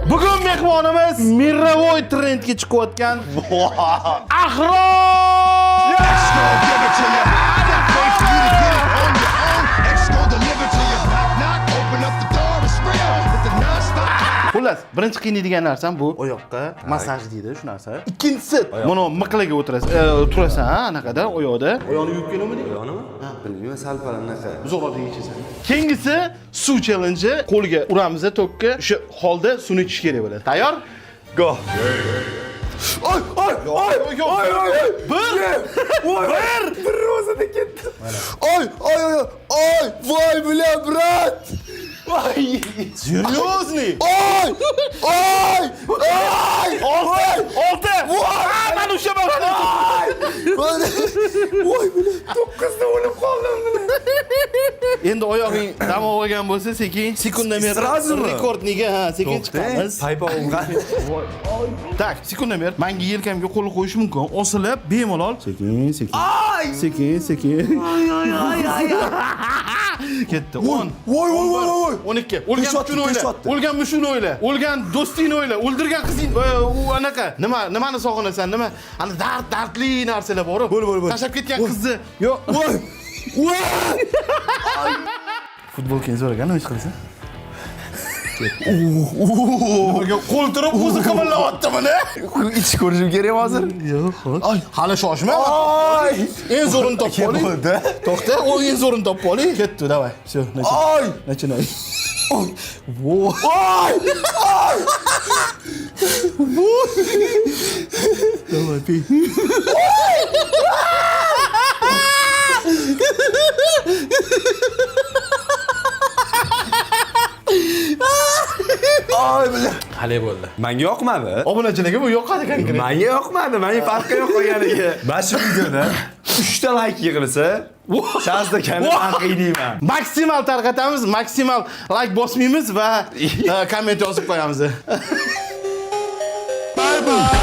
Bugun mehmonimiz Miravoy trendga chiqayotgan Ahrom! Xullas, birinchi qiynaydigan narsam bu oyoqqa massaj deydi shu narsa. Ikkinchisi, mana miqlaga turasan, anaqada oyoqda. Oyoqni yuvib kelamiding? Oyoqnimi? Ha, bilmayman, sal-pal anaqa. Zo'rada yechasan. Keyingisi suv challenge. Qo'lga uramiz, tokka o'sha holda suvni ichish kerak bo'ladi. Tayyor? Go. Oy! Bir rozada ketdi. Oy! Voy bilan brat. Voy! Серьезный? Oy! Olti! Mana o'sha bo'ladi. Voy bilan 9 da o'lib qoldim. Endi oyog'ing dam olgan bo'lsa, sekundomer rekordniga, sekin chiqamiz. Paypa olgan. Tak, sekundomer. Menga yelkamga qo'l qo'yish mumkin. Osilib, bemalol. Sekin. Ay! Sekin. Ketdi. 10. Voy. 12. O'lgan mushuni o'yla. O'lgan do'stingni o'yla. O'ldirgan qizing u anaqa. Nimani sog'inasan? Nima? Ana dardli narsalar bor. Bo'l. Tashlab ketgan qizni. Yo'q. Voy! Futbolkani so'ragan, nima ish qilasan? Qo'l turib o'zi qimirlayapti buni. Ich ko'rishim kerak hozir. Yo'q, xo'sh. Hali shoshma. Ay! Eng zo'rini topib oling. Bo'ldi. To'xta, o eng zo'rini topib oling. Ketdi, davay. Всё, Ay! начинай. Voy! Давай, пей. Ay bilan. Hali bo'ldi. Menga yoqmadi. Obunachilarga bu yoqadi konkret. Menga yoqmadi. Mening farqi yo'q qolganiga. Mana shu videoda 3 ta like yig'ilsa, Shazda kani aqidiyman. Maksimal tarqatamiz, maksimal like bosmaymiz va komment yozib qo'yamiz. Bye bye.